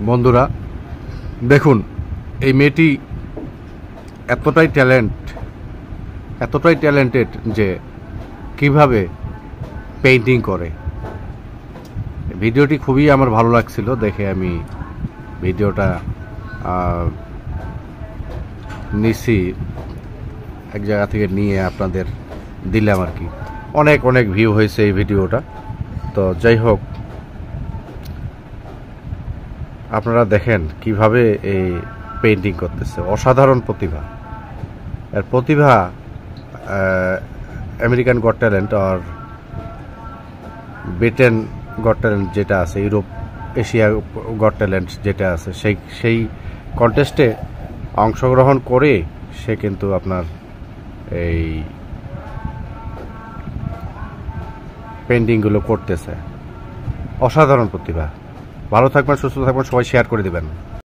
বন্ধুরা দেখুন, এই মেয়েটি এতটাই ট্যালেন্টেড যে কিভাবে পেইন্টিং করে। ভিডিওটি খুবই আমার ভালো লাগছিল দেখে আমি ভিডিওটা নিছি এক জায়গা থেকে নিয়ে আপনাদের দিলাম আর কি। অনেক ভিউ হয়েছে এই ভিডিওটা। তো যাই হোক, আপনারা দেখেন কিভাবে এই পেইন্টিং করতেছে। অসাধারণ প্রতিভা। এর প্রতিভা আমেরিকান গট ট্যালেন্ট আর ব্রিটেন গট ট্যালেন্ট যেটা আছে, ইউরোপ এশিয়া গট ট্যালেন্ট যেটা আছে, সেই কন্টেস্টে অংশগ্রহণ করে সে কিন্তু আপনার এই পেইন্টিংগুলো করতেছে। অসাধারণ প্রতিভা। ভালো থাকবেন, সুস্থ থাকবেন, সবাই শেয়ার করে দিবেন।